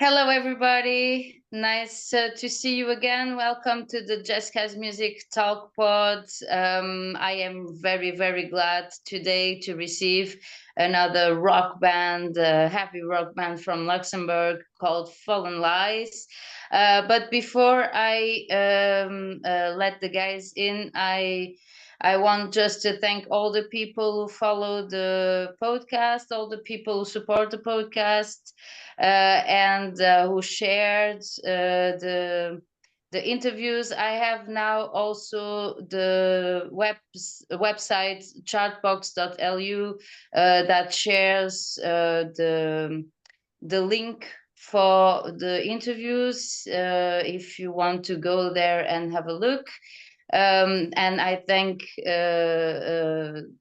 Hello, everybody. Nice to see you again. Welcome to the Jessica's Music Talk Pod. I am very, very glad today to receive another rock band, happy rock band from Luxembourg called Fallen Lies. But before I let the guys in, I want just to thank all the people who follow the podcast, all the people who support the podcast, and who shared the interviews. I have now also the website chartbox.lu that shares the link for the interviews if you want to go there and have a look. And I thank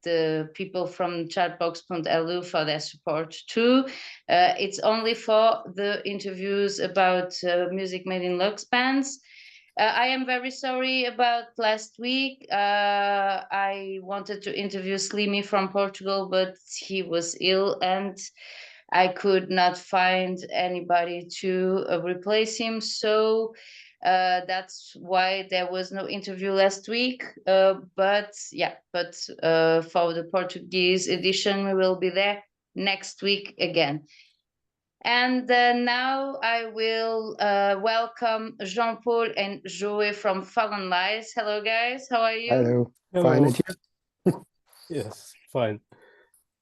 the people from chatbox.lu for their support too. It's only for the interviews about music made in Lux bands. I am very sorry about last week. I wanted to interview Slimy from Portugal, but he was ill and I could not find anybody to replace him. So that's why there was no interview last week. But for the Portuguese edition, we will be there next week again. And now I will welcome Jean-Paul and Joey from Fallen Lies. Hello, guys. How are you? Hello. Hello. Fine, and you? Yes, fine.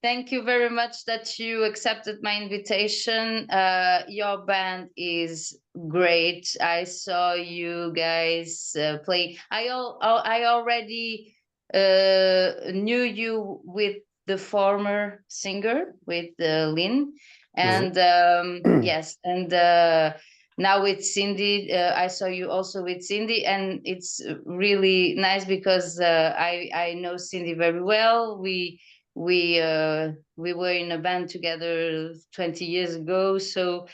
Thank you very much that you accepted my invitation. Your band is great. I saw you guys play. I already knew you with the former singer, with Lynn, and yes, and now with Cindy. I saw you also with Cindy, and it's really nice because I know Cindy very well. We were in a band together 20 years ago. So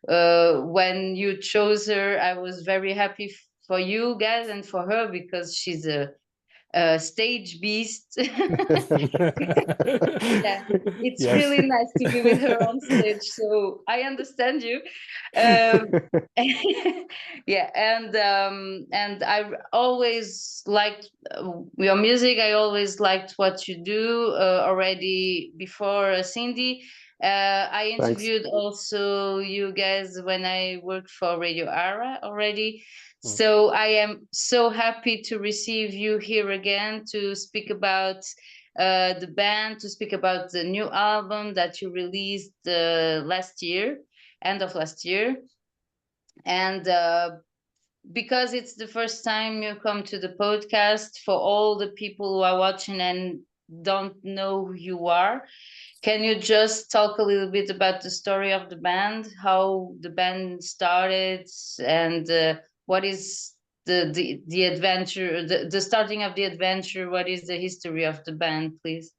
when you chose her, I was very happy for you guys and for her because she's a stage beast. Yeah, it's Yes. really nice to be with her on stage. So I understand you. Yeah, and I always liked your music. I always liked what you do already before Cindy. I Thanks. interviewed also you guys when I worked for Radio Ara already. So I am so happy to receive you here again to speak about the band, to speak about the new album that you released last year, end of last year. And because it's the first time you come to the podcast, for all the people who are watching and don't know who you are, can you just talk a little bit about the story of the band, how the band started, and what is the adventure, the starting of the adventure? What is the history of the band, please?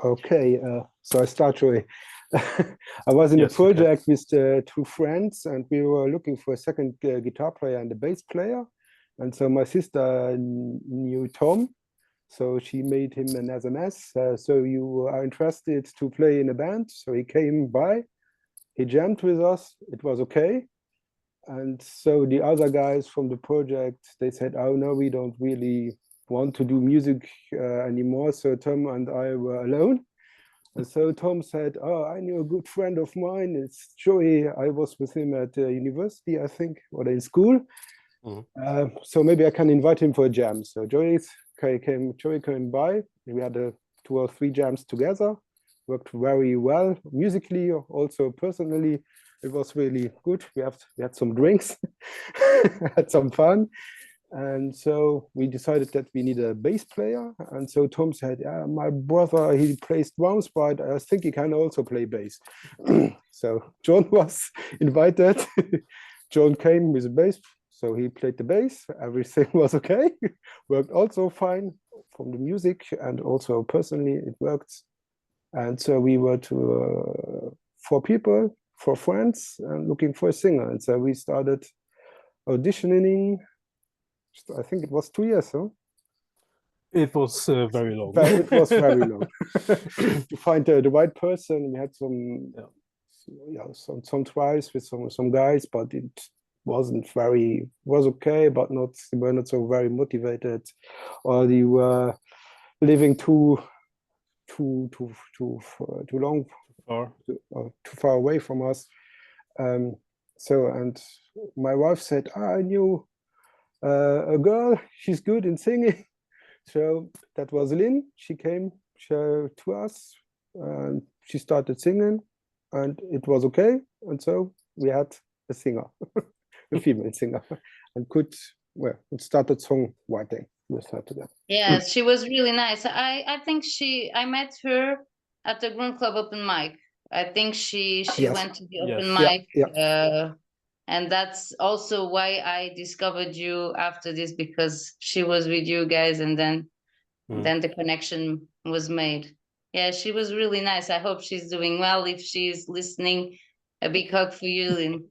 Okay, so I start, Joey. I was in Yes, a project with two friends, and we were looking for a second guitar player and a bass player. And so my sister knew Tom, so she made him an SMS. So you are interested to play in a band? So he came by, he jammed with us, it was okay. And so the other guys from the project, they said, oh no, we don't really want to do music anymore. So Tom and I were alone. And so Tom said, oh, I knew a good friend of mine. It's Joey. I was with him at university, I think, or in school. So maybe I can invite him for a jam. So Joey came by. We had 2 or 3 jams together. Worked very well musically, also personally. It was really good. We had some drinks, had some fun. And so we decided that we need a bass player. And so Tom said, yeah, my brother, he plays drums, but I think he can also play bass. So John was invited. John came with a bass. So he played the bass. Everything was okay. Worked also fine from the music, and also personally it worked. And so we were to 4 people, 4 friends, and looking for a singer. And so we started auditioning. I think it was 2 years, huh? It was very long. It was very long. To find the right person, we had some some trials with some guys, but it was okay, but they were not so very motivated, or they were living too long, too far away from us. And my wife said, I knew a girl, she's good in singing. So that was Lynn. She came to us, and she started singing, and it was okay. And so we had a singer, a female singer, and started songwriting with her together. Yes, she was really nice. I think I met her at the Groom Club open mic. I think she Yes. went to the open Yes. mic. Yeah. And that's also why I discovered you after this, because she was with you guys, and then the connection was made. Yeah, she was really nice. I hope she's doing well. If she's listening, a big hug for you, Lynn.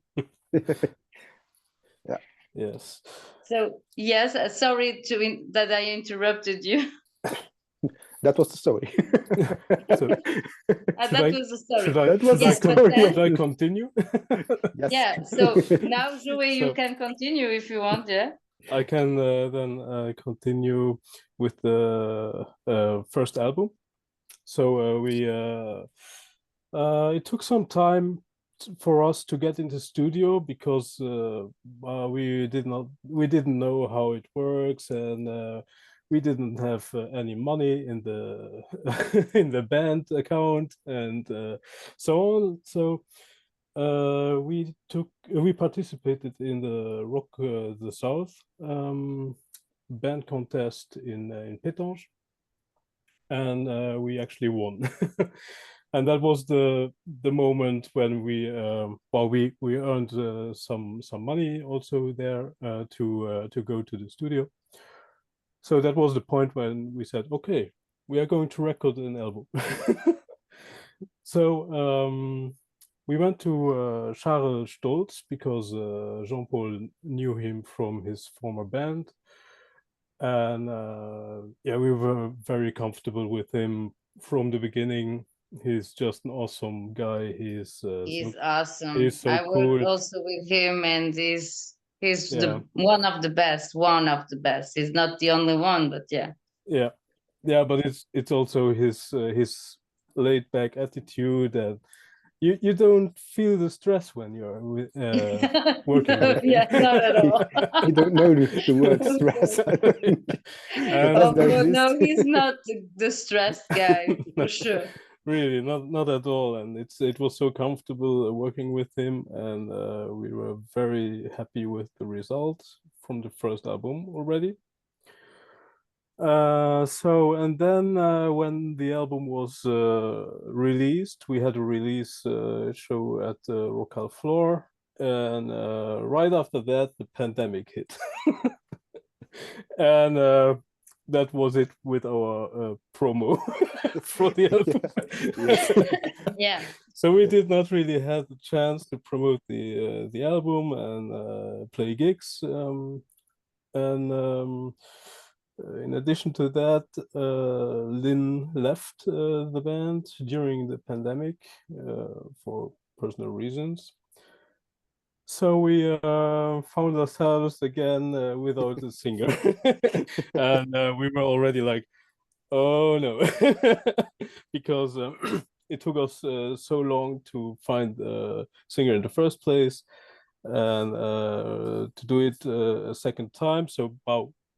Yeah. Yes. So yes, sorry that I interrupted you. That was the story. That was the story. Should I continue? Yes. Yeah. So now, Joey, you can continue if you want. Yeah. I can then continue with the first album. So it took some time for us to get into studio, because we didn't know how it works, and we didn't have any money in the in the band account, and so on. So we participated in the Rock the South band contest in Pétange, and we actually won. And that was the moment when we earned some money also there to go to the studio. So that was the point when we said, okay, we are going to record an album. So we went to Charles Stolz, because Jean-Paul knew him from his former band. And yeah, we were very comfortable with him from the beginning. He's just an awesome guy. He's awesome. He's so I cool. worked also with him, and he's one of the best. One of the best. He's not the only one, but yeah. Yeah, but it's also his laid back attitude, and you don't feel the stress when you're working with him. Yeah, not at all. You don't know the word stress. No, he's not the stressed guy, for sure. Really, not at all. And it was so comfortable working with him, and we were very happy with the results from the first album already. So, and then when the album was released, we had a release show at the Rockal Floor, and right after that, the pandemic hit. And that was it with our promo for the album. Yeah. So we did not really have the chance to promote the album and play gigs. In addition to that, Lynn left the band during the pandemic for personal reasons. So we found ourselves again without a singer. And we were already like, oh no, because it took us so long to find a singer in the first place, and to do it a second time. So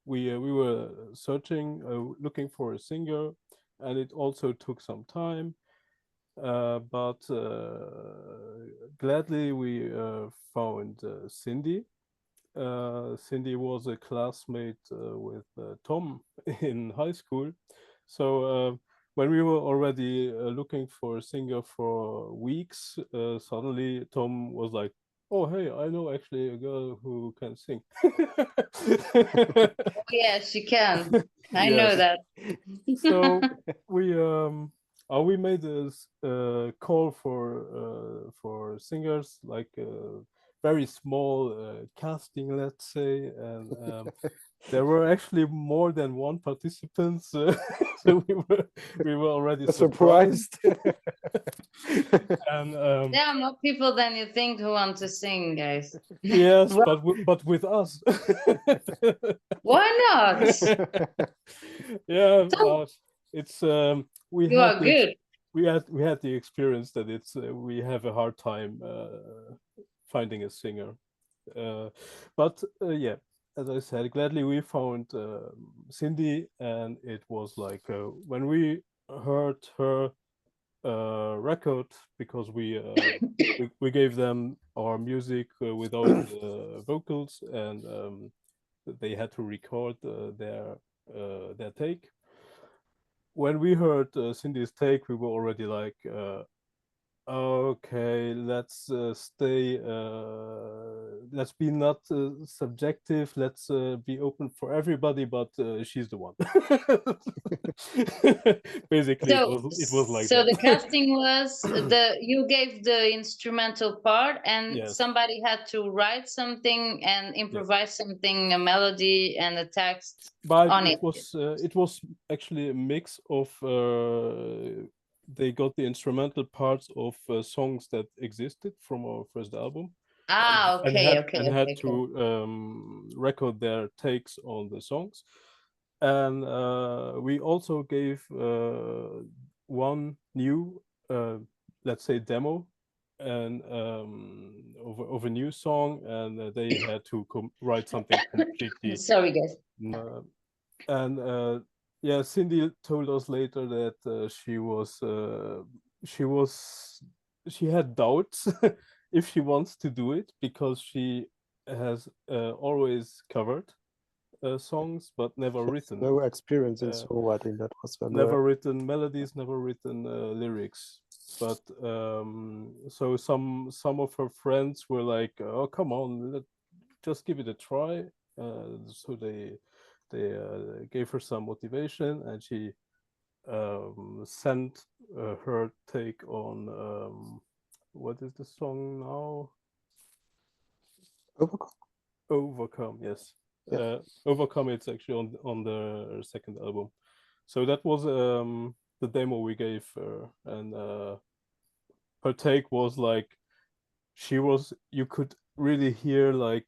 we were searching, looking for a singer, and it also took some time. But gladly we found Cindy. Cindy was a classmate with Tom in high school. So when we were already looking for a singer for weeks, suddenly Tom was like, oh, hey, I know actually a girl who can sing. Oh, yeah, she can. I know that. So we made a call for singers, like a very small casting, let's say, and there were actually more than one participant, so we were already surprised. And There are more people than you think who want to sing, guys. yes, Well, but with us. why not? Yeah, So, it's we you had are good. we had the experience that it's we have a hard time finding a singer, but yeah, as I said, gladly we found Cindy, and it was like when we heard her record, because we gave them our music without vocals, and they had to record their take. When we heard Cindy's take, we were already like, okay, let's stay. Let's be not subjective. Let's be open for everybody. But she's the one. Basically, it was like So that. the casting was you gave the instrumental part, and Yes. somebody had to write something and improvise something, a melody and a text But on it was actually a mix of they got the instrumental parts of songs that existed from our first album, and had to record their takes on the songs. And we also gave one new, let's say, demo, and of a new song, and they had to write something completely. Sorry, guys. And yeah, Cindy told us later that she had doubts if she wants to do it, because she has always covered songs but never written. No experience in songwriting. That was never written melodies, never written lyrics. But so some of her friends were like, "Oh, come on, just give it a try." So they gave her some motivation, and she sent her take on what is the song now? Overcome, yes. Yeah. Overcome, it's actually on the second album. So that was the demo we gave her, and her take was like, you could really hear like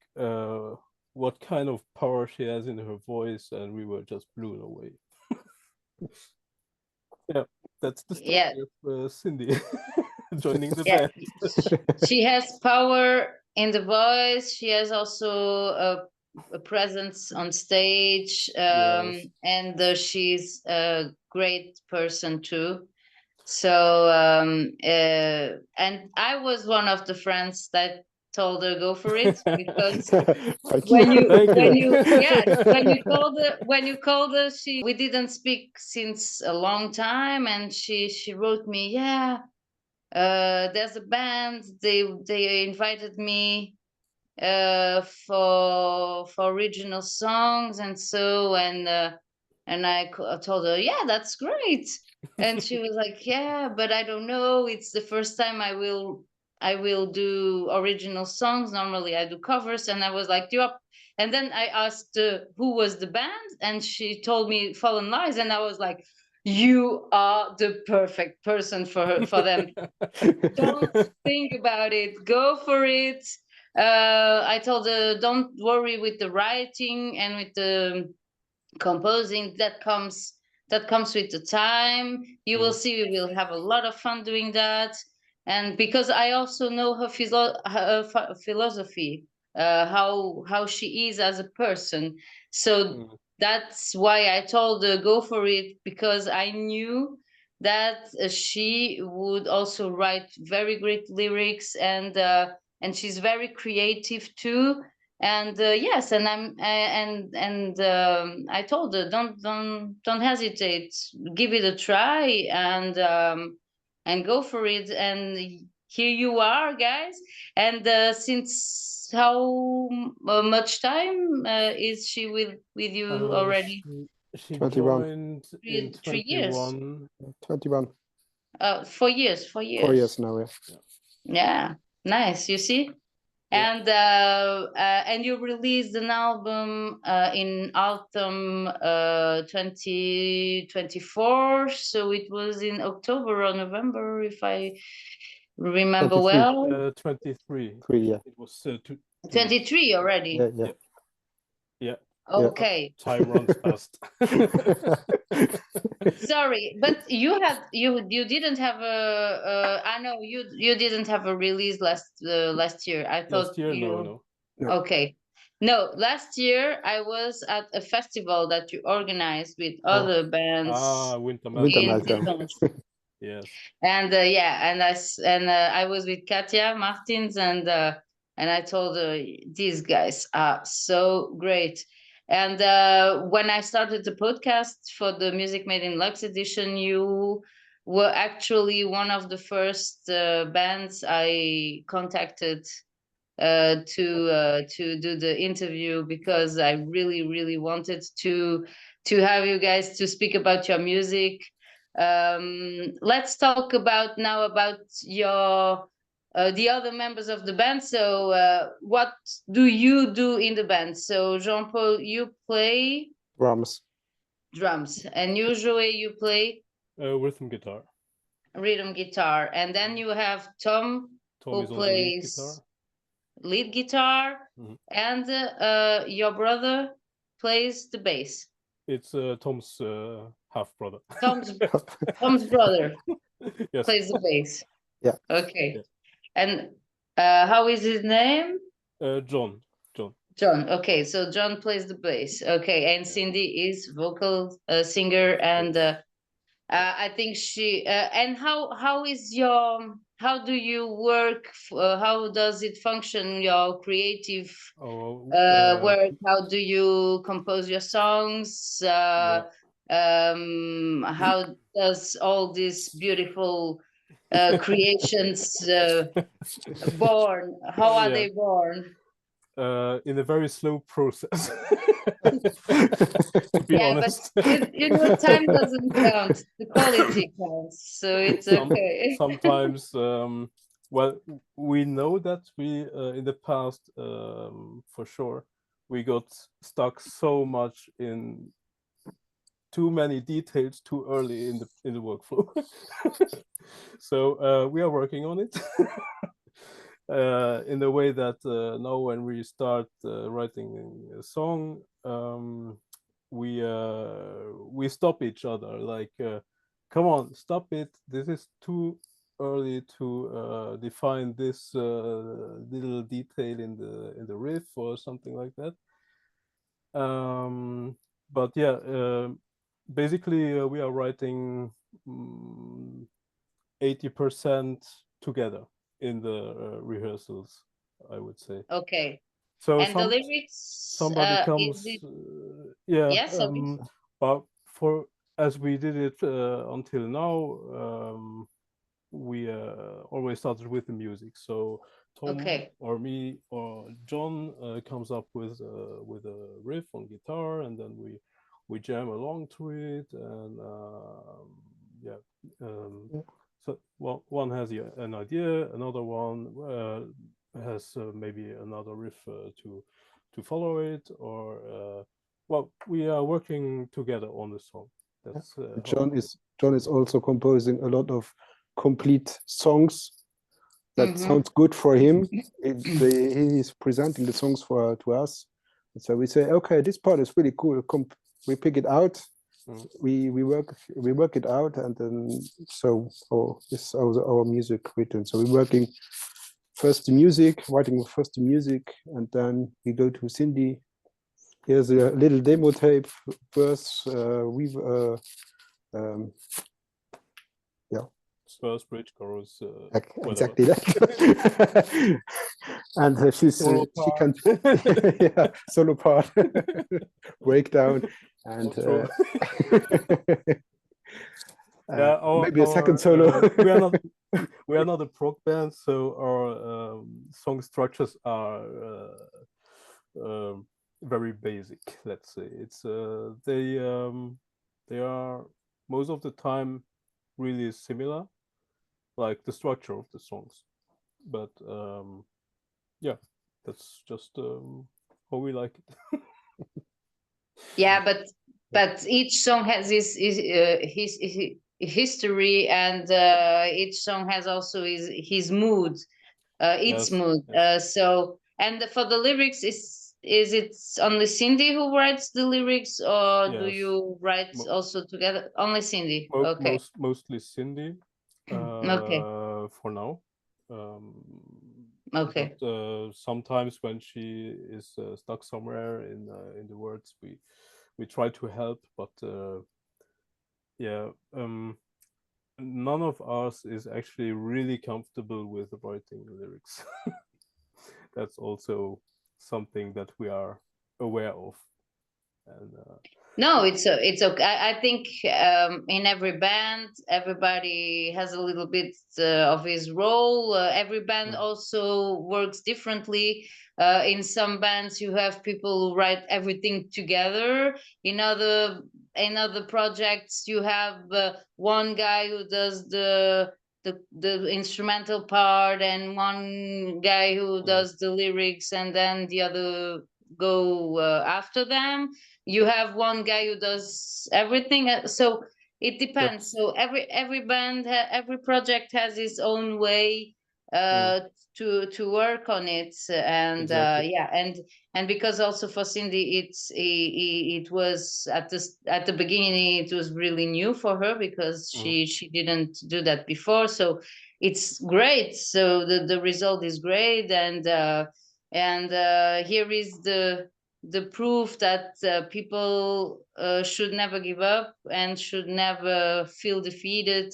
what kind of power she has in her voice, and we were just blown away. Yeah, that's the story of Cindy joining the band. She has power in the voice. She has also a presence on stage, and she's a great person too. So and I was one of the friends that told her go for it, because when you called her, we didn't speak since a long time, and she wrote me, there's a band, they invited me for original songs, and so and I told her, yeah, that's great. And she was like, yeah, but I don't know, it's the first time I will do original songs. Normally I do covers. And I was like, yep. And then I asked who was the band, and she told me Fallen Lies, and I was like, you are the perfect person for them. Don't think about it, go for it. I told her, don't worry with the writing and with the composing, that comes with the time. You will see, we will have a lot of fun doing that. And because I also know her philosophy, how she is as a person, so that's why I told her go for it, because I knew that she would also write very great lyrics, and she's very creative too. And yes, and I told her, don't hesitate, give it a try, and go for it. And here you are, guys. And since how much time is she with you already? She 21. joined in 3 years. 21. 4 years. 4 years now, Yeah, nice. You see. And you released an album in autumn 2024, so it was in October or November, if I remember 23. well. 23. Yeah. It was 23 already. Yeah. Yeah. Okay. Time runs fast. Sorry, but you didn't have I know you didn't have a release last year. I thought Last year, you. no. Okay. No, last year I was at a festival that you organized with other bands Winter in Meltdown. Défense. Yes. And I was with Katja Martins, and I told her, these guys are so great. And when I started the podcast for the Music Made in Lux edition, you were actually one of the first bands I contacted to do the interview, because I really wanted to have you guys to speak about your music. Let's talk now about your the other members of the band. So what do you do in the band? So Jean-Paul, you play drums, and usually you play Rhythm guitar. rhythm guitar, and then you have Tom who is on the lead plays guitar. lead guitar, and your brother plays the bass. It's Tom's half brother. Tom's brother Yes. plays the bass. Yeah. Okay. Yeah. And how is his name? John. John. Okay, so John plays the bass. Okay, and Cindy is vocal singer, and I think she. And how do you work? How does it function? Your creative work? How do you compose your songs? How does all these beautiful creations born? How are they born? In a very slow process. To be honest. But time doesn't count. The quality counts, so it's okay. Sometimes, well, we know that we in the past, for sure, we got stuck so much in too many details too early in the workflow. So we are working on it. In the way that now when we start writing a song, we stop each other, like, come on, stop it, this is too early to define this little detail in the riff or something like that. But yeah, basically we are writing 80% together in the rehearsals, I would say. Okay. So and the lyrics, somebody comes, but as we did it until now, we always started with the music. So Tom or me or John comes up with a riff on guitar, and then we jam along to it, and so one has an idea, another one has maybe another riff to follow it, or well, we are working together on the song. That's John is also composing a lot of complete songs that sounds good for him. He's presenting the songs to us, and so we say, okay, this part is really cool. We pick it out. We work it out, and then this is our music written. So we're working first the music, writing first the music, and then we go to Cindy. Here's a little demo tape verse. First bridge, chorus, exactly that. And she can solo part, breakdown, and maybe a second solo. we are not a prog band, so our song structures are very basic. Let's say they are most of the time really similar, like the structure of the songs, but yeah, that's just how we like it. Yeah, but each song has his history, and each song has also his mood, its Yes, mood. yes. So, and for the lyrics, is it only Cindy who writes the lyrics, or do Yes. you write Mo- also together? Only Cindy. Okay. mostly Cindy, Okay. for now. Um, but Okay. sometimes when she is stuck somewhere in the words, we try to help. But yeah, none of us is actually really comfortable with writing lyrics. That's also something that we are aware of, and No, it's okay. I think in every band, everybody has a little bit of his role. Every band mm, also works differently. In some bands, you have people who write everything together. In other projects, you have one guy who does the instrumental part, and one guy who mm, does the lyrics, and then the other go after them. You have one guy who does everything, so it depends. that's So every band, every project has its own way mm, uh to work on it, and exactly. yeah, and because also for Cindy, it was at the beginning, it was really new for her, because Mm, she didn't do that before. So it's great, so the result is great, and here is the proof that people should never give up and should never feel defeated,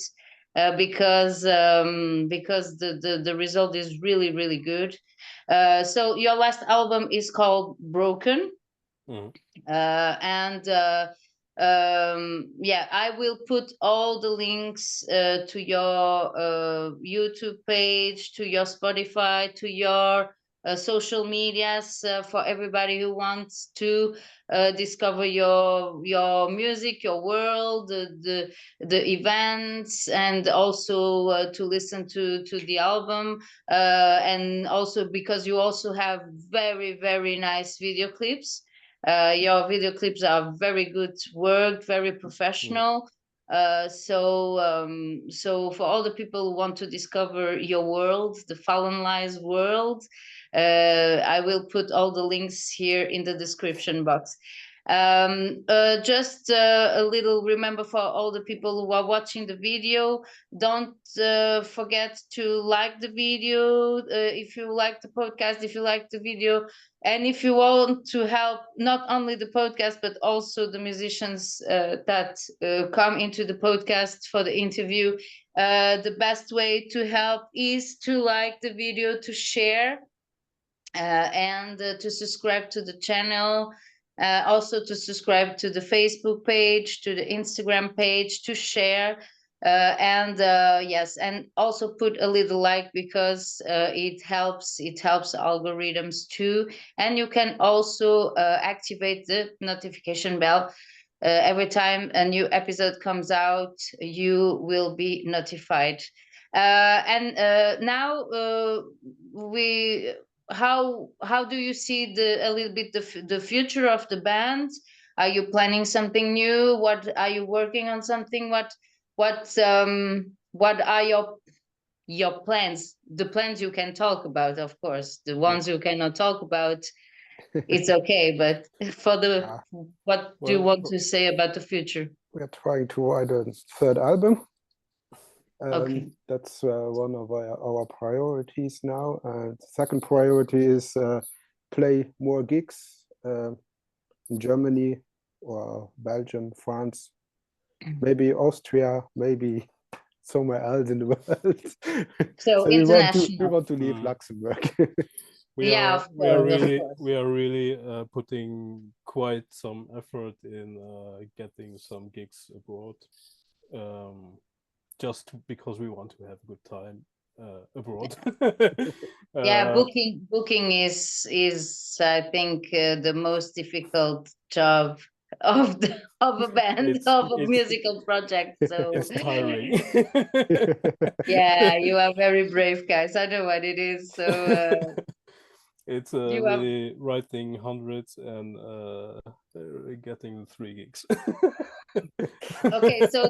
because the result is really, really good. So your last album is called Broken, mm, and yeah, I will put all the links to your YouTube page, to your Spotify, to your social medias, for everybody who wants to discover your music, your world, the events, and also to listen to the album, and also because you also have very, very nice video clips. Your video clips are very good work, very mm. professional. So for all the people who want to discover your world, the Fallen Lies world, I will put all the links here in the description box. Just a little remember for all the people who are watching the video: don't forget to like the video if you like the podcast, if you like the video, and if you want to help not only the podcast but also the musicians that come into the podcast for the interview, the best way to help is to like the video, to share, and to subscribe to the channel. Also to subscribe to the Facebook page, to the Instagram page, to share, and yes, and also put a little like, because it helps algorithms too. And you can also activate the notification bell. Every time a new episode comes out, you will be notified. And now we how do you see a little bit the future of the band? Are you planning something new? What are you working on? Something? What are your plans? The plans you can talk about, of course. The Mm. ones you cannot talk about, it's okay. But for the Ah, what do you Well, want to say about the future? we are trying to write a third album. Okay. That's one of our priorities now. And second priority is play more gigs in Germany or Belgium, France, maybe Austria, maybe somewhere else in the world. So So we international. want to leave mm, Luxembourg. Yeah, of course, of course. we are really putting quite some effort in getting some gigs abroad, just because we want to have a good time abroad. Yeah, uh, booking is I think the most difficult job of a band, it's of a it's musical project. So it's tiring. yeah, you are very brave, guys. I know what it is. So It's You have really writing hundreds and getting 3 gigs. okay, so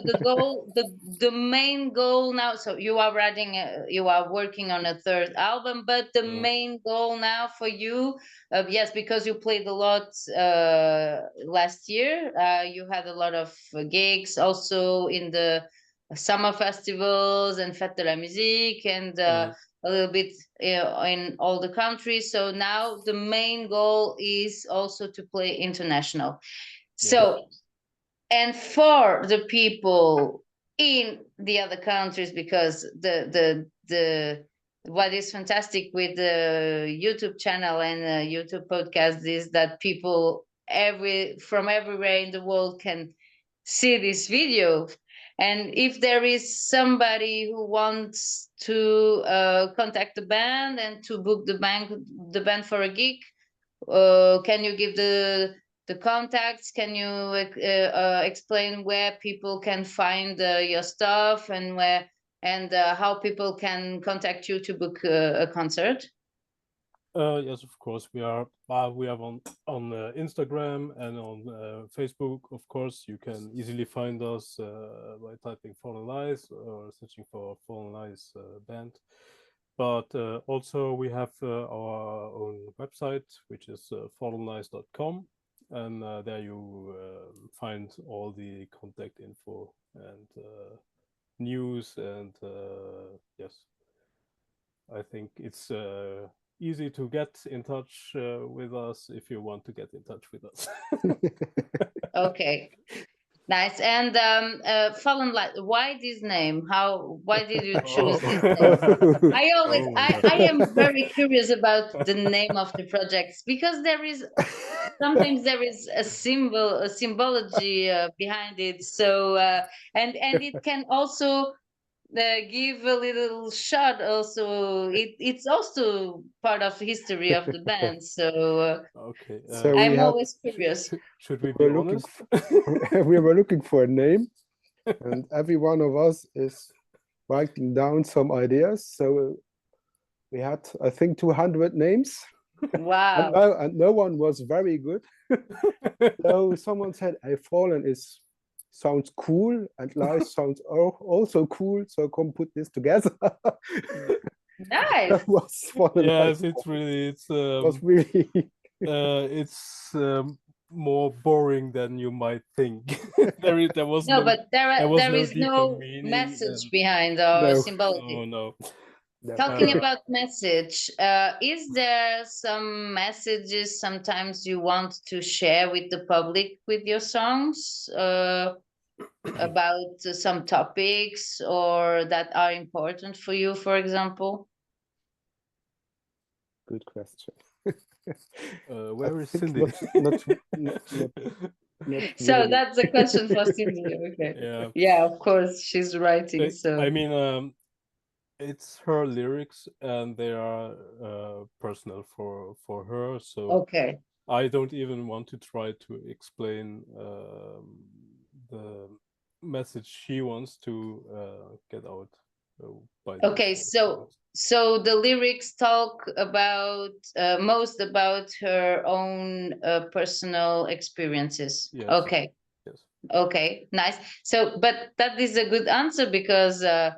the main goal now, so you are writing you are working on a third album, but the Yeah. main goal now for you, yes, because you played a lot last year, you had a lot of gigs also in the summer festivals and Fête de la Musique and a little bit in all the countries. So now the main goal is also to play international. Yeah. So and for the people in the other countries, because the what is fantastic with the YouTube channel and the YouTube podcast is that people from everywhere in the world can see this video. And if there is somebody who wants to contact the band and to book the band for a gig, can you give the contacts? Can you explain where people can find your stuff and where and how people can contact you to book a concert? Yes, of course. We are on Instagram and on Facebook. Of course, you can easily find us by typing Fallen Lies or searching for Fallen Lies band. But also we have our own website, which is fallenlies.com, and there you find all the contact info and news. And yes, I think it's easy to get in touch with us if you want to get in touch with us. Okay, nice. And Fallen Light, why this name? Why did you choose this name? I am very curious about the name of the projects because sometimes there is a symbology behind it. So and it can also give a little shot. Also, it's also part of the history of the band. So Okay. So I'm always curious. Should we be honest? We were looking for a name, and every one of us is writing down some ideas. So we had, I think, 200 names. Wow. And no one was very good. So someone said, "A Fallen sounds cool, and Lies sounds also cool. So come put this together." Nice. That was Fallen Yes, Lies. it's really it's more boring than you might think. there was No, but there is deeper no meaning message behind or No. symbology. no. Talking about message, is there some messages sometimes you want to share with the public with your songs about some topics or that are important for you, for example? Good question. Where is think Cindy? not So really. that's a question for Cindy. Okay. Yeah. Yeah, of course, she's writing. So I mean, it's her lyrics, and they are personal for her. So okay. I don't even want to try to explain the message she wants to get out by these Okay, songs. so the lyrics talk about most about her own personal experiences. Yes. Okay. Yes. Okay, nice. So, but that is a good answer because the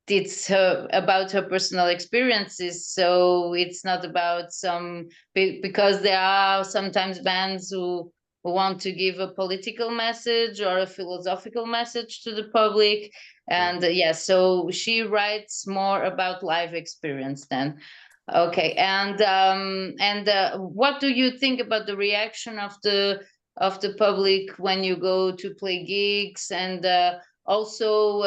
it's about her personal experiences. So it's not about because there are sometimes bands who want to give a political message or a philosophical message to the public. And so she writes more about life experience then. Okay, and what do you think about the reaction of the public when you go to play gigs and also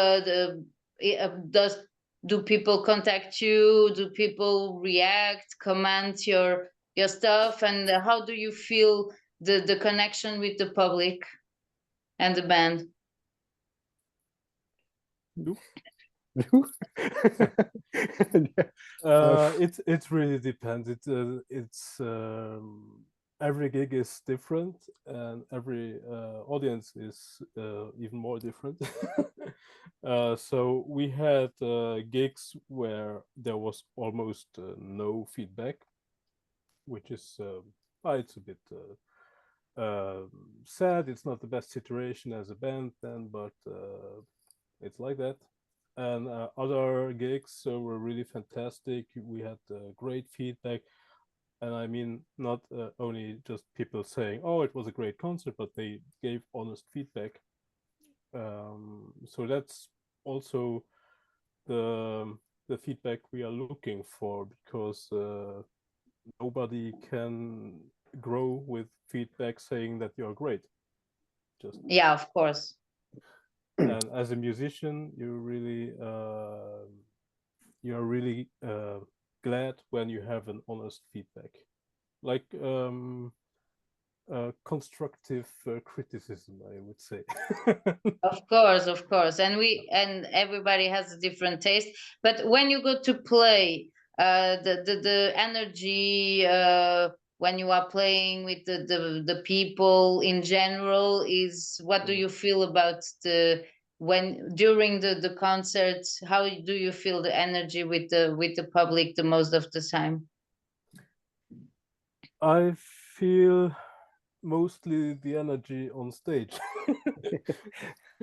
do people contact you? Do people react, comment your stuff, and how do you feel the connection with the public and the band? It really depends. It's every gig is different, and every audience is even more different. So we had gigs where there was almost no feedback, which is it's a bit sad. It's not the best situation as a band then, but it's like that. And other gigs were really fantastic. We had great feedback, and I mean not only just people saying, "Oh, it was a great concert," but they gave honest feedback. So that's also the feedback we are looking for, because nobody can grow with feedback saying that you're great. Just Yeah, of course. And as a musician, you're really glad when you have an honest feedback, like constructive criticism, I would say. Of course, and everybody has a different taste. But when you go to play, the energy when you are playing with the people in general is, what do you feel about when during the concerts? How do you feel the energy with the public the most of the time? I feel mostly the energy on stage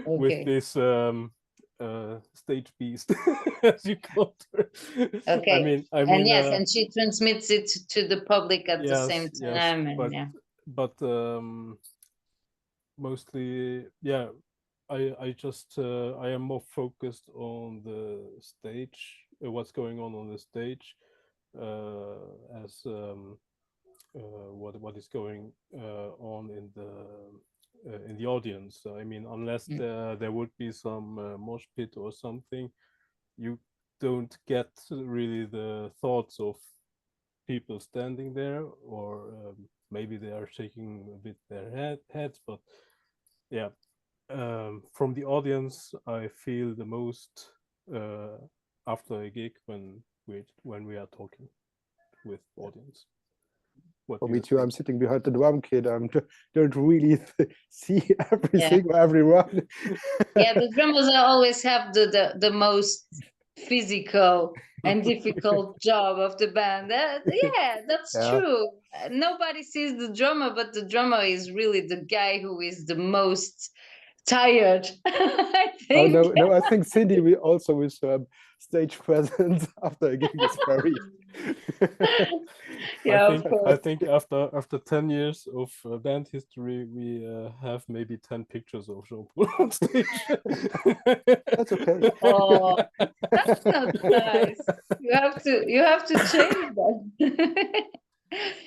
with Okay. this stage beast, as you call her. Okay. I And mean, yes, and she transmits it to the public at the same yes, time, and yeah. but mostly, yeah. I just I am more focused on the stage, what's going on the stage, as what is going on in the audience. I mean, unless there would be some mosh pit or something, you don't get really the thoughts of people standing there, or maybe they are shaking a bit their heads, but yeah, from the audience, I feel the most after a gig when we are talking with audience. For me too. I'm sitting behind the drum kit. I don't really see everything or everyone. Yeah, the drummers always have the most physical and difficult job of the band. Yeah, that's true. Nobody sees the drummer, but the drummer is really the guy who is the most tired. I think. Oh no! I think Cindy also with stage presence after a gig is very. Yeah, of course. I think after 10 years of band history, we have maybe 10 pictures of Jean-Paul on stage. That's okay. Oh, that's not nice. You have to change that.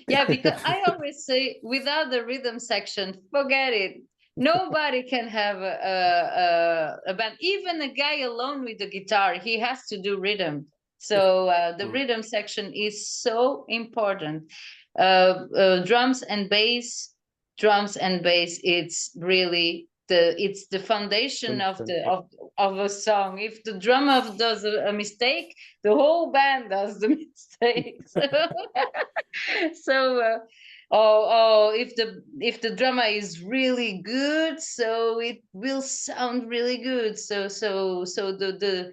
Yeah, because I always say, without the rhythm section, forget it. Nobody can have a band. Even a guy alone with the guitar, he has to do rhythm. So the rhythm section is so important. Drums and bass, it's really it's the foundation of a song. If the drummer does a mistake, the whole band does the mistake. So if the drama is really good, so it will sound really good. So the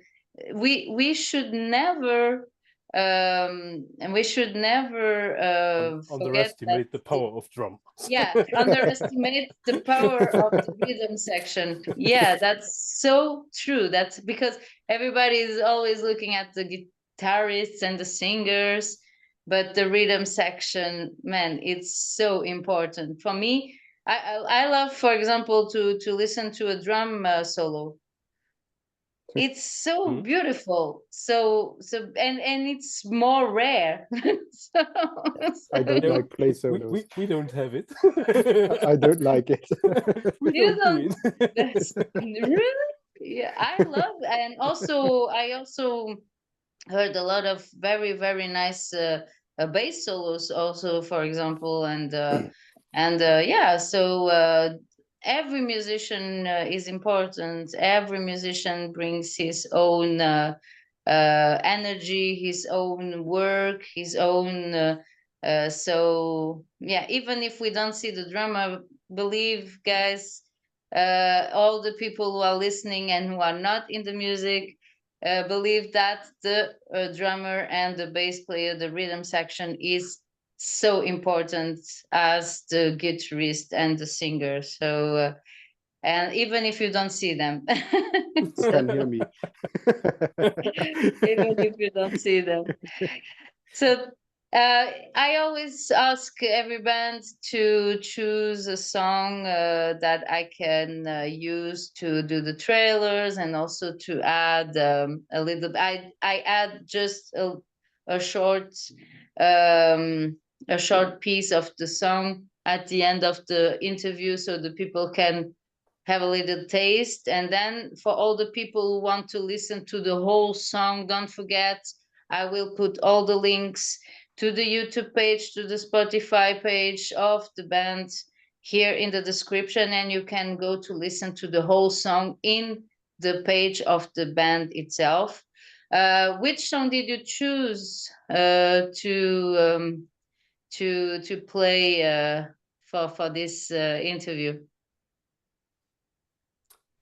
we should never and we should never forget that. Underestimate the power of drum. Yeah, underestimate the power of the rhythm section. Yeah, that's so true. That's because everybody is always looking at the guitarists and the singers, but the rhythm section, man, it's so important for me. I love, for example, to listen to a drum solo. It's so beautiful, and it's more rare. I don't like play solos. We don't have it. I don't like it. You don't really? Yeah, I love, and I also heard a lot of very nice bass solos also, for example, and yeah, so every musician is important. Every musician brings his own energy, his own work, his own So yeah, even if we don't see the drummer, believe, guys, all the people who are listening and who are not in the music, believe that the drummer and the bass player, the rhythm section, is so important as the guitarist and the singer. So and even if you don't see them, You can hear me. even if you don't see them. So I always ask every band to choose a song that I can use to do the trailers, and also to add a little. I add just a short um, a short piece of the song at the end of the interview, so the people can have a little taste. And then for all the people who want to listen to the whole song, don't forget, I will put all the links to the YouTube page, to the Spotify page of the band here in the description, and you can go to listen to the whole song in the page of the band itself. Which song did you choose to play for this interview?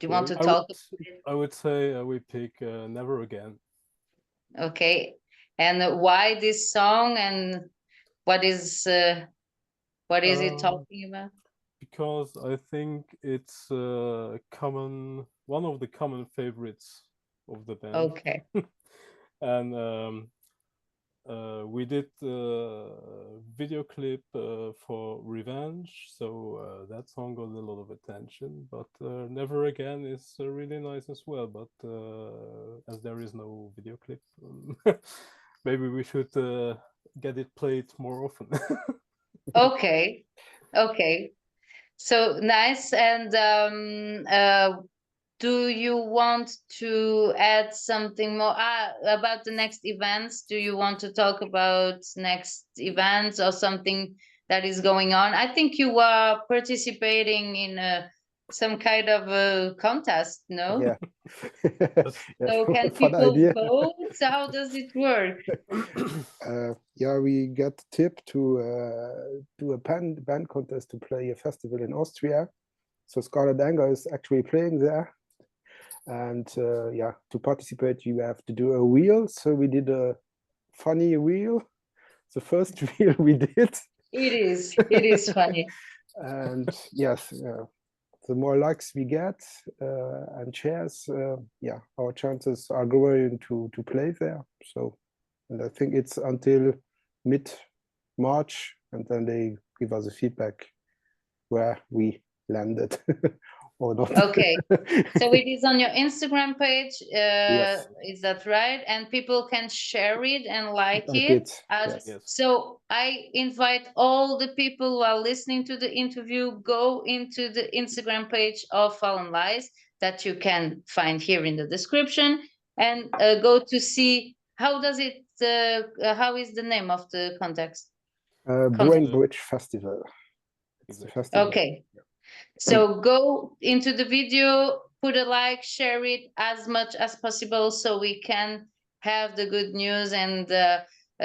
Do you want to talk? I would say we pick Never Again. Okay, and why this song, and what is it talking about? Because I think it's one of the common favorites of the band. Okay. And we did video clip for Revenge, so that song got a lot of attention. But Never Again is really nice as well. But as there is no video clip, maybe we should get it played more often. Okay. Okay. So nice. And do you want to add something more about the next events? Do you want to talk about next events or something that is going on? I think you are participating in some kind of a contest, no? Yeah. So can fun people idea. vote? How does it work? Yeah, we got tip to do a band contest to play a festival in Austria. So Scarlet Anger is actually playing there. And yeah, to participate, you have to do a wheel. So we did a funny wheel. The first wheel we did. It is funny. And yes, the more likes we get and shares, yeah, our chances are growing to play there. So, and I think it's until mid-March, and then they give us a feedback where we landed or not. Okay, so it is on your Instagram page, Yes. is that right? And people can share it and like Like it. yes. Yes. So I invite all the people who are listening to the interview, go into the Instagram page of Fallen Lies that you can find here in the description, and go to see how does it, how is the name of the context? Brain Bridge Festival. It's the Exactly. festival. Okay. So go into the video, put a like, share it as much as possible, so we can have the good news and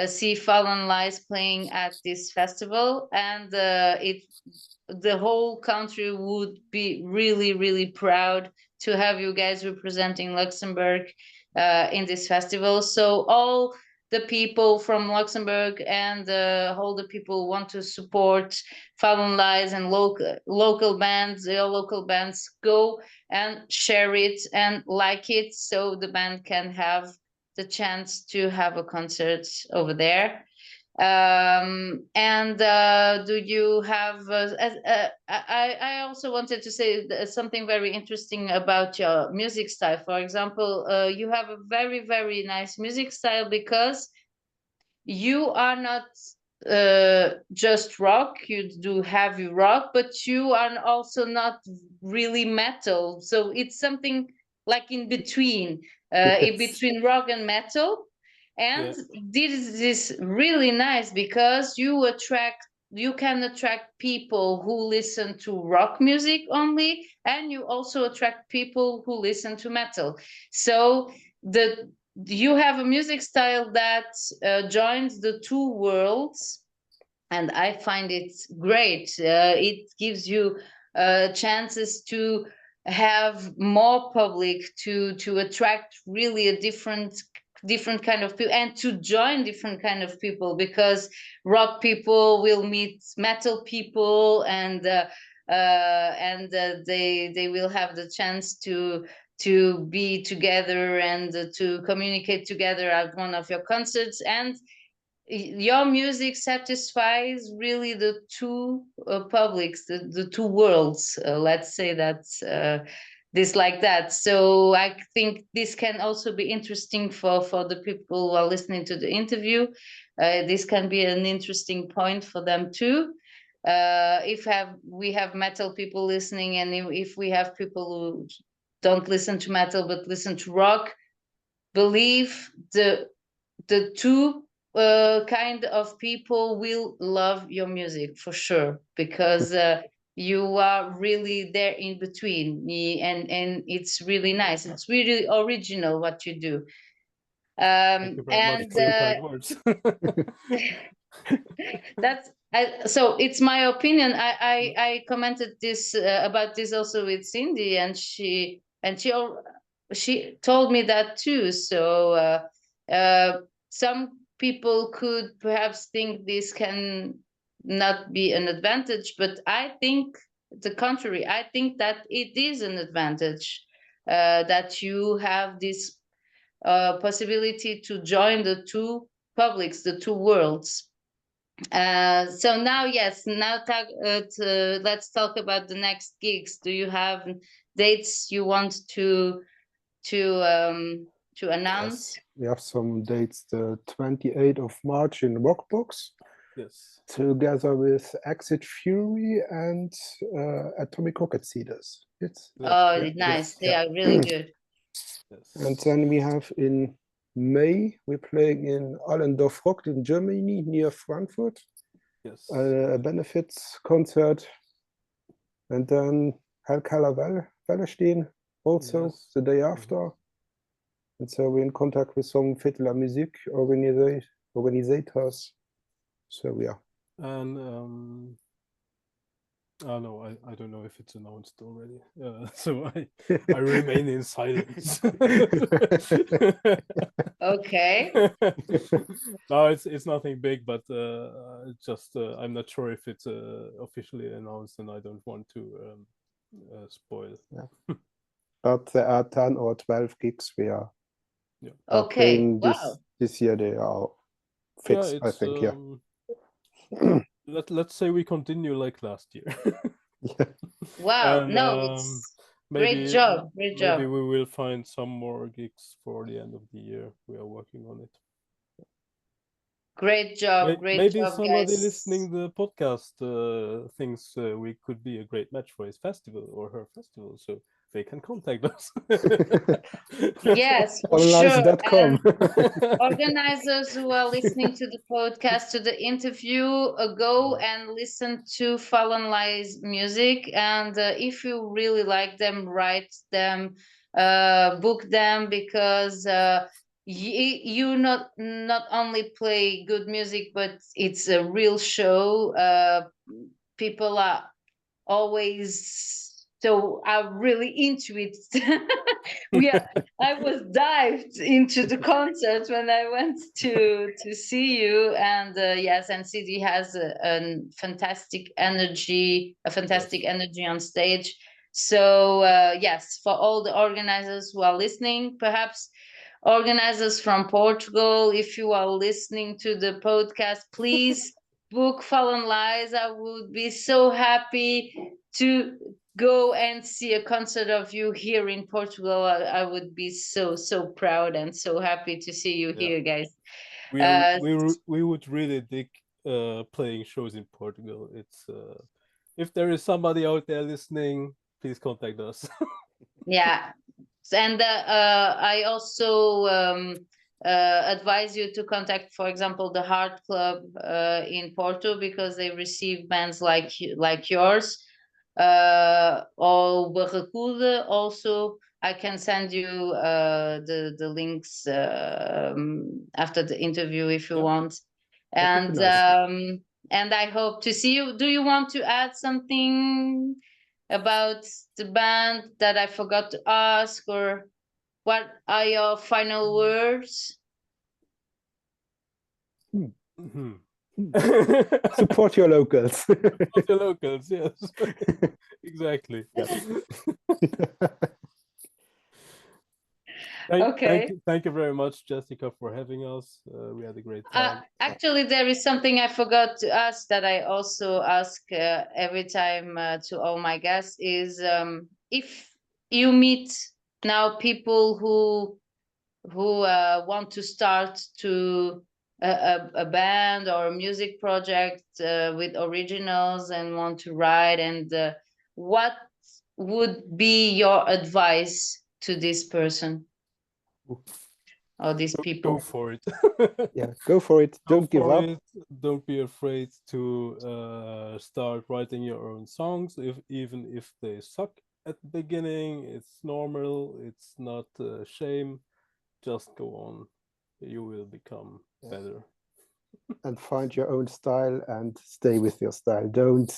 see Fallen Lies playing at this festival. And the whole country would be really, really proud to have you guys representing Luxembourg in this festival. So all the people from Luxembourg and all the people who want to support Fallen Lies and local bands, your local bands, go and share it and like it, so the band can have the chance to have a concert over there. And do you have I also wanted to say something very interesting about your music style. For example, you have a very, very nice music style, because you are not just rock, you do heavy rock, but you are also not really metal, so it's something like in between, in between rock and metal. And this is really nice, because you can attract people who listen to rock music only, and you also attract people who listen to metal. So you have a music style that joins the two worlds, and I find it great. It gives you chances to have more public, to attract really a different kind of people, and to join different kind of people, because rock people will meet metal people, and they will have the chance to be together and to communicate together at one of your concerts. And your music satisfies really the two publics, the two worlds, let's say that this like that. So I think this can also be interesting for the people who are listening to the interview. This can be an interesting point for them too. If we have metal people listening, and if we have people who don't listen to metal but listen to rock, believe the two kind of people will love your music for sure, because you are really there in between, and it's really nice. It's really original what you do. Thank you very much And for your kind words. that's so it's my opinion. I commented this about this also with Cindy, and she told me that too. So some people could perhaps think this can not be an advantage, but I think the contrary. I think that it is an advantage, that you have this possibility to join the two publics, the two worlds. So now, yes, now let's talk about the next gigs. Do you have dates you want to announce? Yes, we have some dates. The 28th of March in Rockbox, Yes. together with Exit Fury and Atomic Rocket Seeders. It's Oh, Yeah. nice. Yes. They Yeah. are really good. Yes. And then we have in May, we're playing in Allendorf Rock in Germany, near Frankfurt, Yes. a benefits concert. And then Hellkeller Wellestein also Yes. the day after. And so we're in contact with some Fête Music organizers. So yeah. And oh no, I don't know if it's announced already. So I remain in silence. Okay. No, it's nothing big, but just I'm not sure if it's officially announced, and I don't want to spoil. But there are 10 or 12 gigs we are Okay. playing Wow. this year. They are fixed, I think. Let's say we continue like last year. Yeah. Wow. And No, it's maybe great job. Great job. maybe we will find some more gigs for the end of the year. We are working on it. Great job. Great Maybe job, somebody guys. listening the podcast thinks we could be a great match for his festival or her festival, so they can contact us. Yes, for sure. Online.com. And organizers who are listening to the podcast, to the interview, go and listen to Fallen Lies music. And if you really like them, write them, book them, because you not only play good music, but it's a real show. People are always so I'm really into it. I was dived into the concert when I went to see you, and yes, and CD has a fantastic energy, on stage. So yes, for all the organizers who are listening, perhaps organizers from Portugal, if you are listening to the podcast, please book Fallen Lies. I would be so happy to go and see a concert of you here in Portugal. I would be so proud and so happy to see you here, guys. We would really dig playing shows in Portugal. It's if there is somebody out there listening, please contact us. Yeah, and I also advise you to contact, for example, the Heart Club in Porto, because they receive bands like yours, or Barracuda. Also, I can send you the links after the interview if you want. That would And be nice. and I hope to see you. Do you want to add something about the band that I forgot to ask, or what are your final words? Mhm. Support your locals. Support your locals, yes. Exactly. Thank you very much, Jessica, for having us. We had a great time. Actually, there is something I forgot to ask that I also ask every time to all my guests is if you meet now people who want to start to a band or a music project with originals and want to write, and what would be your advice to this person or these people? Go for it. Yeah, go for it. Don't give up. Don't be afraid to start writing your own songs, even if they suck at the beginning. It's normal. It's not a shame. Just go on. You will become better. And find your own style and stay with your style. Don't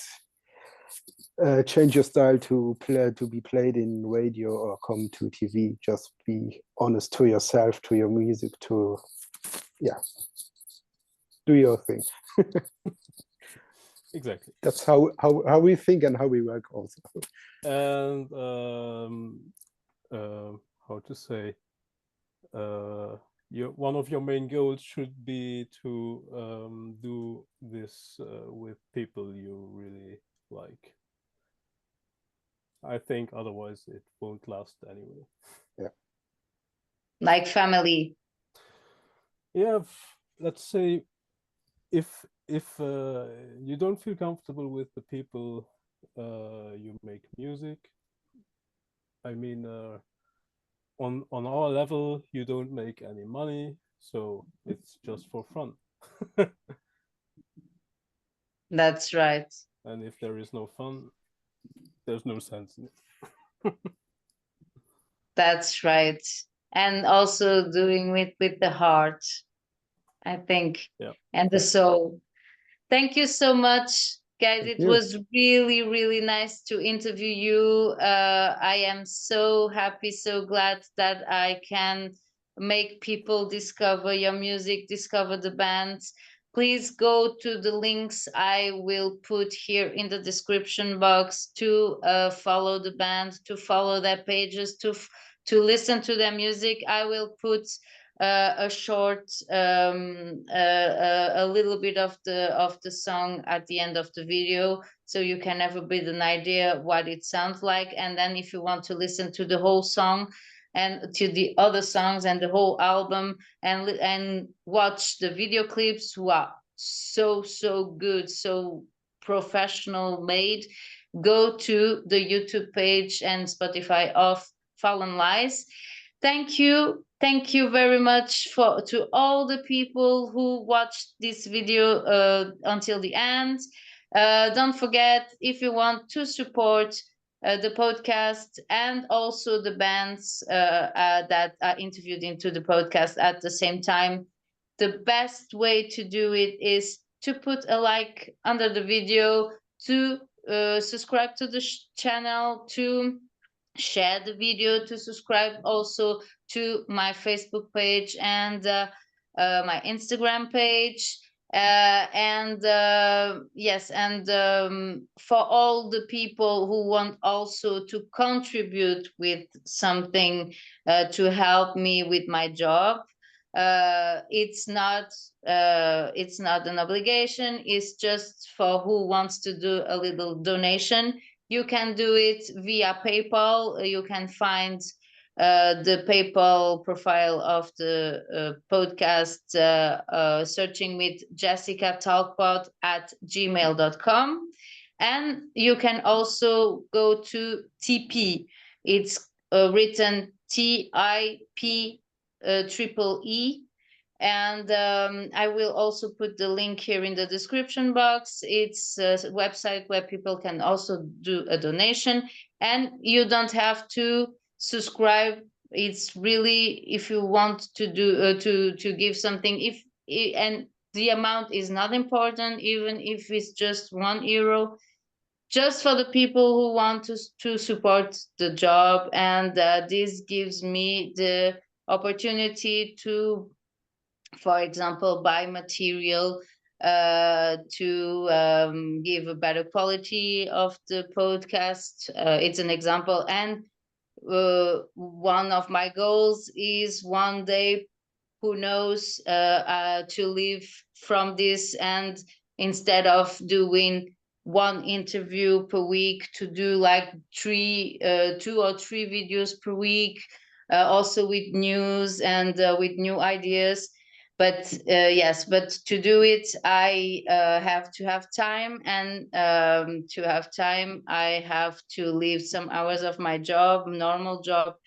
change your style to be played in radio or come to TV. Just be honest to yourself, to your music, to do your thing. Exactly. That's how we think and how we work also. And how to say, one of your main goals should be to do this with people you really like. I think otherwise it won't last anyway. Yeah. Like family. Yeah, let's say if you don't feel comfortable with the people you make music, I mean, on our level, you don't make any money, so it's just for fun. That's right. And if there is no fun, there's no sense in it. That's right. And also doing it with the heart, I think, and the soul. Thank you so much, guys. It was really, really nice to interview you. I am so happy, so glad that I can make people discover your music, discover the bands. Please go to the links I will put here in the description box to follow the band, to follow their pages, to listen to their music. I will put a short a little bit of the song at the end of the video, so you can have a bit an idea what it sounds like. And then if you want to listen to the whole song and to the other songs and the whole album and watch the video clips, wow, so good, so professional made, go to the YouTube page and Spotify of Fallen Lies. Thank you very much to all the people who watched this video until the end. Don't forget, if you want to support the podcast and also the bands that are interviewed into the podcast at the same time, the best way to do it is to put a like under the video, to subscribe to the channel, to share the video, to subscribe also to my Facebook page and my Instagram page. And yes, and for all the people who want also to contribute with something to help me with my job, it's not an obligation, it's just for who wants to do a little donation. You can do it via PayPal. You can find the PayPal profile of the podcast searching with jessicatalkpod at gmail.com. And you can also go to TP. It's written TIP triple E. And I will also put the link here in the description box. It's a website where people can also do a donation, and you don't have to subscribe. It's really, if you want to do to give something, and the amount is not important, even if it's just €1, just for the people who want to support the job. And this gives me the opportunity to, for example, buy material to give a better quality of the podcast. It's an example. And one of my goals is one day, who knows, to live from this, and instead of doing one interview per week, to do like 2 or 3 videos per week, also with news and with new ideas. But yes, but to do it, I have to have time, and to have time, I have to leave some hours of my job, normal job,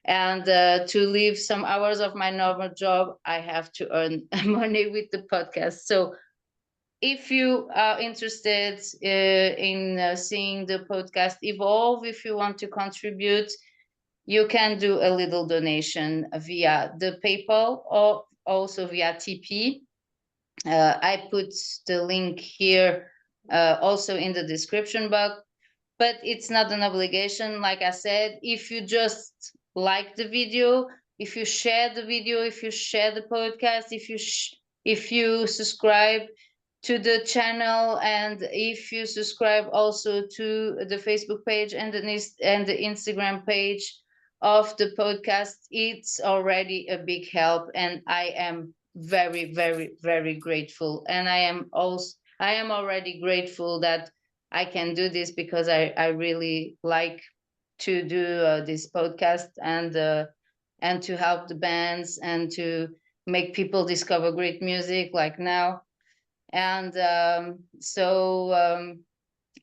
and to leave some hours of my normal job, I have to earn money with the podcast. So if you are interested in seeing the podcast evolve, if you want to contribute, you can do a little donation via the PayPal or also via TP. I put the link here also in the description box, but it's not an obligation. Like I said, if you just like the video, if you share the video, if you share the podcast, if you subscribe to the channel, and if you subscribe also to the Facebook page and the Instagram page of the podcast, it's already a big help, and I am very, very, very grateful. And I am already grateful that I can do this, because I really like to do this podcast, and to help the bands, and to make people discover great music like now. And so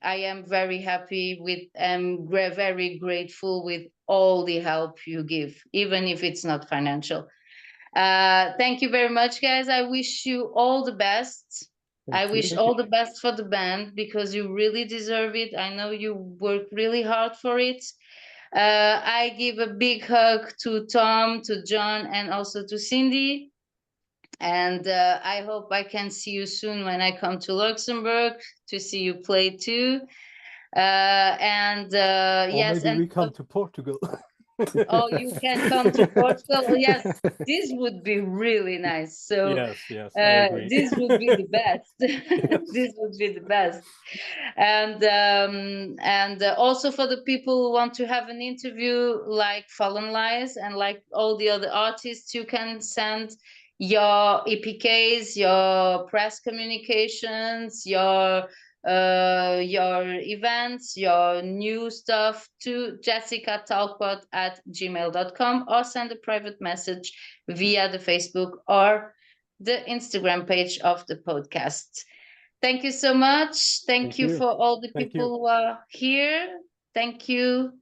I am very happy with, and very grateful with all the help you give, even if it's not financial. Thank you very much, guys. I wish you all the best. I wish all the best for the band, because you really deserve it. I know you work really hard for it. I give a big hug to Tom, to John, and also to Cindy. And I hope I can see you soon when I come to Luxembourg to see you play too. And yes, maybe and we come to Portugal. Oh, you can come to Portugal. Yes, this would be really nice. So yes, I agree. this would be the best. This would be the best. And also for the people who want to have an interview like Fallen Lies and like all the other artists, you can send your EPKs, your press communications, your events, your new stuff to jessicatalkpod@gmail.com, or send a private message via the Facebook or the Instagram page of the podcast. Thank you so much. Thank you for all the people who are here. Thank you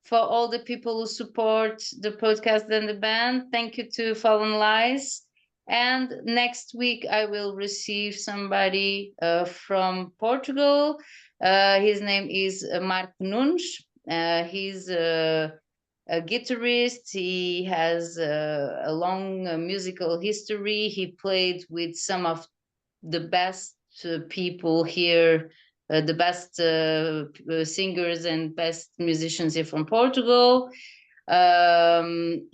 for all the people who support the podcast and the band. Thank you to Fallen Lies. And next week, I will receive somebody from Portugal. His name is Marco Nunes. He's a guitarist. He has a long musical history. He played with some of the best people here, the best singers and best musicians here from Portugal. And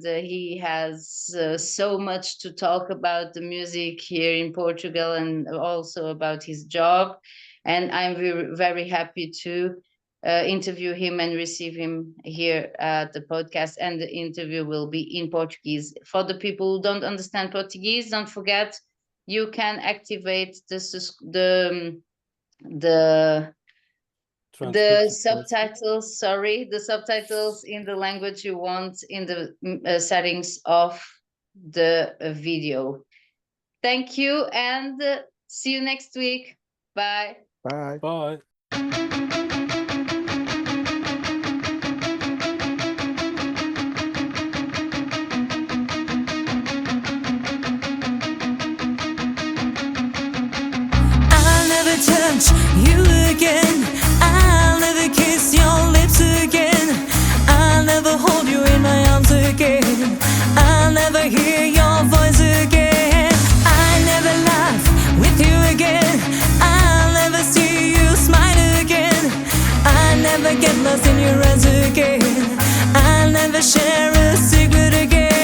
he has so much to talk about the music here in Portugal, and also about his job. And I'm very, very happy to interview him and receive him here at the podcast. And the interview will be in Portuguese. For the people who don't understand Portuguese, don't forget, you can activate the subtitles, the subtitles in the language you want in the settings of the video. Thank you, and see you next week. Bye. Bye. Bye. I'll never touch you again. I'll never kiss your lips again. I'll never hold you in my arms again. I'll never hear your voice again. friends again. I'll never share a secret again.